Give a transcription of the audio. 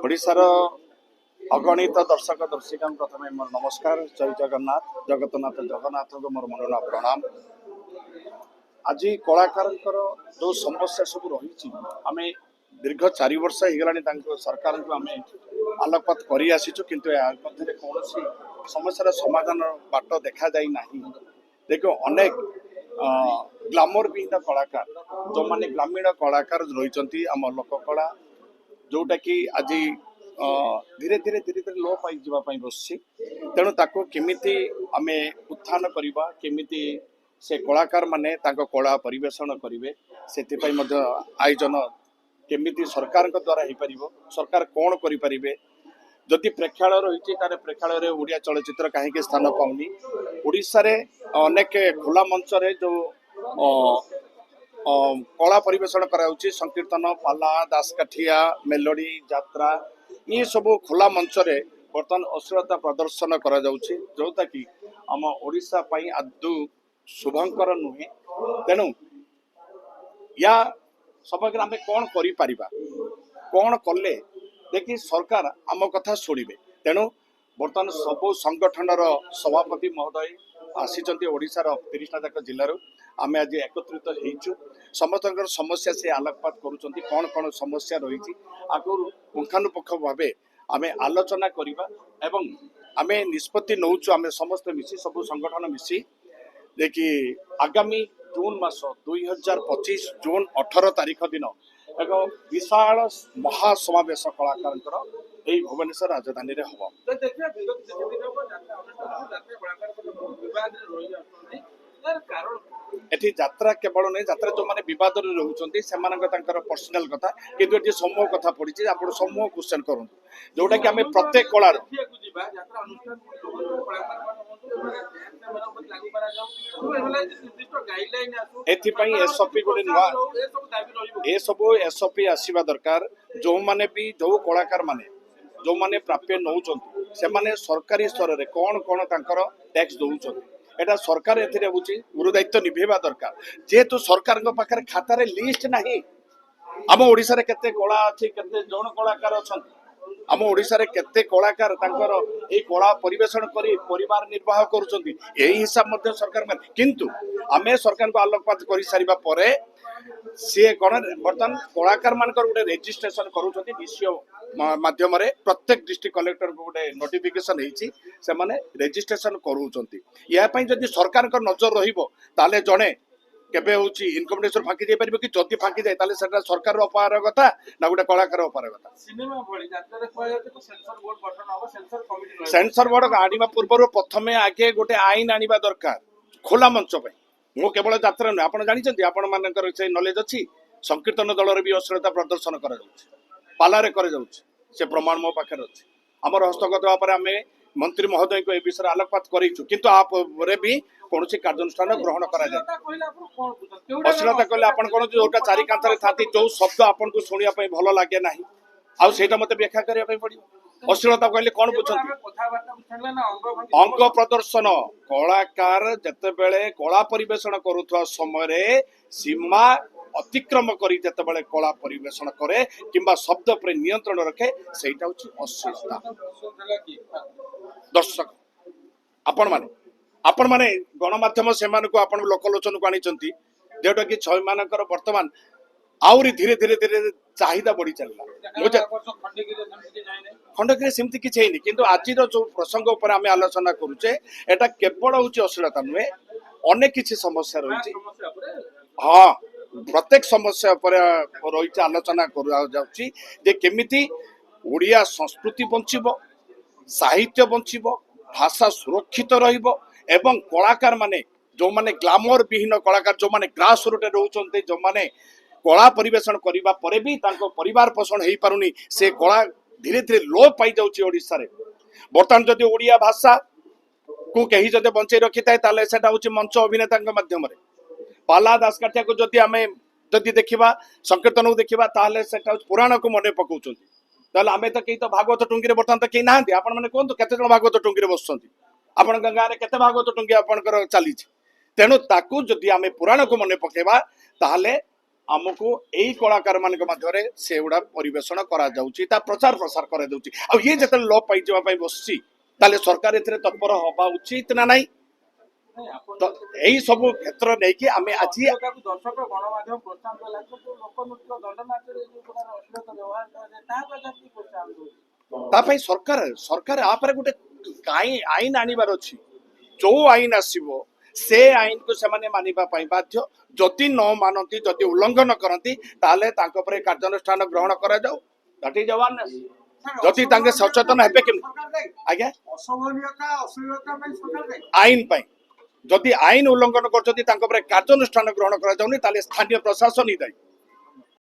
ओडिशार अगणित दर्शक दर्शिका प्रथम मोर नमस्कार। जय जगन्नाथ। जगतनाथ जगन्नाथ को मोर मनना प्रणाम। आज कलाकार जो समस्या सब रही आम दीर्घ 4 वर्ष हो सरकार को आम आलोकपात कर आसीचु किंतु कौन समस्या समाधान बाट देखा जाए ना। देखो अनेक ग्लामर विहीन कलाकार जो माने ग्रामीण कलाकार रही आम लोककला जोटा कि आज धीरे धीरे धीरे धीरे लो पाई जावाई बस तेणु ताको केमिति आमे उत्थान करिबा केमिति से कलाकार माने ताको कला परिवेषण करिवे सेति मध्य आयोजन केमिति सरकार द्वारा हो पारिबो। सरकार कौन करि परिबे जदि प्रेक्षालय रही तारे प्रेक्षालय रे ओडिया चलचित्र कहीं स्थान पाउनी। ओडिशा रे अनेक खुला मंच रे जो कला परिवेषण कराउछि संकीर्तन पाला दासकाठिया मेलोडी यात्रा ये सब खुला मंच रे बर्तमान अश्लीलता प्रदर्शन करा जाउछि जोटा कि आम ओडिशा पई आदु शुभंकर नुहे। तेणु या समग्र आम कौन करि परिबा कौन कले देखि सरकार आम कथा शुणिबे। तेणु बर्तमान सब संगठन सभापति महोदय आसीचंती ओडिशार 30टा जाक जिल्लारू आमे आज एकत्रित होइछु। समस्त समस्या से आलोकपात करूचंती कौन कौन समस्या रही आगु पुंखानुपुंख भावे आमे आलोचना करिबा एवं आमे निष्पत्ति नौचु। आमे समस्त मिसी सब संगठन मिसी देखि आगामी जून मास 2025 जून 18 तारीख दिन एक विशाल महासमावेश कलाकार भुवनेश्वर राजधानी रे हबो। एठी यात्रा केवल नहीं यात्रा जो माने विवाद रे रहउचंती सेमानक तांकर पर्सनल कथा किंतु एठी समूह कथा पड़िछि। आपण समूह क्वेश्चन करंतु जोटा कि हमें प्रत्येक कलार एथिपाई एसओपी गोटे नुआ ए सब एसओपी आसीबा दरकार। जो माने भी जो कलाकार माने जो माने प्राप्य नौचंती से माने सरकारी स्तर रे कौन कौन तांकर टैक्स दउचंती एटा सरकार एथिरे बुझी गुरुदायित्व निभेबा दरकार। जेहेतु सरकार पाखे खाता रे लिस्ट नाही आम ओडिशा रे केते कला अछि केते जन कलाकार अछंती आम ओडिशा रे केते कलाकार तांकर ए कला परिवेषण करी परिवार निर्वाह करूचंती एही हिसाब मध्ये सरकार माने किंतु आमे सरकार को आलोकपात करि सारिबा परे से कोन बर्तन कलाकार मानकर गोटे रेजिस्ट्रेशन करूचंती डीसीओ माध्यम रे प्रत्येक डिस्ट्रिक्ट कलेक्टर को गोटे नोटिफिकेशन हेछि से माने रेजिस्ट्रेशन करूचंती। या पई जदि सरकार को नजर रहिबो ताले जणे केबे होछि इनकम टैक्स फांकी दे परिबो कि जदि फांकी जाय ताले सेटा सरकार रो अपार कथा ना गोटे कलाकार अपार कथा। सिनेमा भଳି जात्रा कहय तो सेंसर बोर्ड गठन हो सेंसर कमिटी सेंसर बोर्ड आनिबा पूर्व प्रथमे आगे गोटे आईन आनिबा दरकार खोला मंच पे। मो केवल यात्रा न आपण जानिछंती आपण मानकर से नॉलेज अछि संकीर्तन दल रे भी अश्लीलता प्रदर्शन करा जाउछि पाला रे करे जाउछि से प्रमाण मो पाखे अछि। हमर हस्तगत भाव आमे मंत्री महोदय को ए विषय आलोकपात करिछु किंतु आप रे भी कोनोसी कार्यानुष्ठान ग्रहण करा जाय। अश्लीलता कहले आपण कोन जोटा चारि कांथरे थाती जो शब्द आपण को सुनिया पई भलो लागे नाही आ सेटा मते व्याख्या करिया पई पड़ियो। अश्लीलता कहले कोन बुझंती अंग प्रदर्शन कलाकार जते बेले कला परिवेषण करूथवा समय रे सीमा अतिक्रम करी जते बेले कला परिवेषण करे किंबा शब्द पर नियंत्रण रखे सेटा होची अश्लीलता। दर्शक आपण माने गणमाध्यम से आपण लोकलोचन को आनीचंती जेटा कि छय मानकर वर्तमान आउरी धीरे धीरे धीरे चाहिदा बढ़ी चलला। खंडगिरी सेमती किछ हेनी किंतु आज जो प्रसंग उपर आमे आलोचना करूचे एटा केवल होची अश्लीलता नुहे अनेक किछि समस्या रही। हाँ प्रत्येक समस्या पर रही आलोचना कर जाउची जे केमिति ओडिया संस्कृति बंचिबो साहित्य बंचिबो भाषा सुरक्षित रहिबो एवं कलाकार माने जो माने ग्लामर विहीन कलाकार जो माने ग्रास रूट रहउचंते जो माने कला परिवेषण करिबा परे भी तांको परिवार पोषण हेई पारुनी से कला धीरे धीरे लोप पाई जाउची ओडिसा रे। बर्तमान जदि ओडिया भाषा को कहीं जदि बंचै रखि थाए ताले सेटा होची मंच अभिनेता माध्यम रे पाला दासकाठिया को जदि आमे जदि देखिबा संकीर्तन को देखिबा ताले सेटा पुराण को मने पकाउचंती ताले आमे त केही तो भागवत टुंगी रे बर्तमान त केही नाहंती। आपण माने कोन तो केते जण भागवत टुंगी रे बसछंती आपण गां रे केते भागवत टुंगी आपणकर चली तेणु ताकू जदि आमे पुराण को मने पकेबा ताले ଆମକୁ ଏଇ କଳାକାର ମାନଙ୍କ ମଧ୍ୟରେ ସେଗୁଡା ପରିବେଷଣ କରାଯାଉଛି ତା ପ୍ରଚାର ପ୍ରସାର କରାଯାଉଛି ଆଉ ଇଏ ଯେତେବେଳେ ଲୋପ ପାଇଯିବା ପାଇଁ ବସୁଛି ତାହେଲେ ସରକାର ଏଥିରେ ତତ୍ପର ହବା ଉଚିତ ନା ନାହିଁ ତ ଏଇ ସବୁ କ୍ଷେତ୍ର ନେଇକି ଆମେ ଆଜି ଦର୍ଶକ ଗଣମାଧ୍ୟମ ପ୍ରୋତ୍ସାହନ ଦେଲା କିନ୍ତୁ ଲୋକନୃତ୍ୟ ଦଣ୍ଡନାଚରେ ଯୋଉ ପ୍ରକାର ଅଶ୍ଳୀଳତା ବ୍ୟବହାର କରାଯାଏ ତାହା ପ୍ରତି କି ପ୍ରୋତ୍ସାହନ ଦଉଛି ତା ପାଇଁ ସରକାର ଆ ପରେ ଗୋଟେ ଆଇନ ଆଣିବାର ଅଛି ଯୋଉ ଆଇନ ଆସିବ ସେ ଆଇନକୁ ସେମାନେ ମାନିବା ପାଇଁ ବାଧ୍ୟ ଯଦି ନ ମାନନ୍ତି ଯଦି ଉଲ୍ଲଂଘନ କରନ୍ତି ତାହେଲେ ତାଙ୍କ ଉପରେ କାର୍ଯ୍ୟାନୁଷ୍ଠାନ ଗ୍ରହଣ କରାଯାଉ ଦ୍ୟାଟ୍ ଇଜ ଆୱାରନେସ୍ ଯଦି ତାଙ୍କେ ସଚେତନ ହେବେ କେମିତି ଆଜ୍ଞା ଅଶୋଭନୀୟତା ଅଶ୍ଳୀଳତା ପାଇଁ ସରକାର ଦାୟୀ। ଆଇନ ପାଇଁ ଯଦି ଆଇନ ଉଲ୍ଲଂଘନ କରୁଛନ୍ତି ତାଙ୍କ ଉପରେ କାର୍ଯ୍ୟାନୁଷ୍ଠାନ ଗ୍ରହଣ କରାଯାଉନି ତାହେଲେ ସ୍ଥାନୀୟ ପ୍ରଶାସନ ହିଁ ଦାୟୀ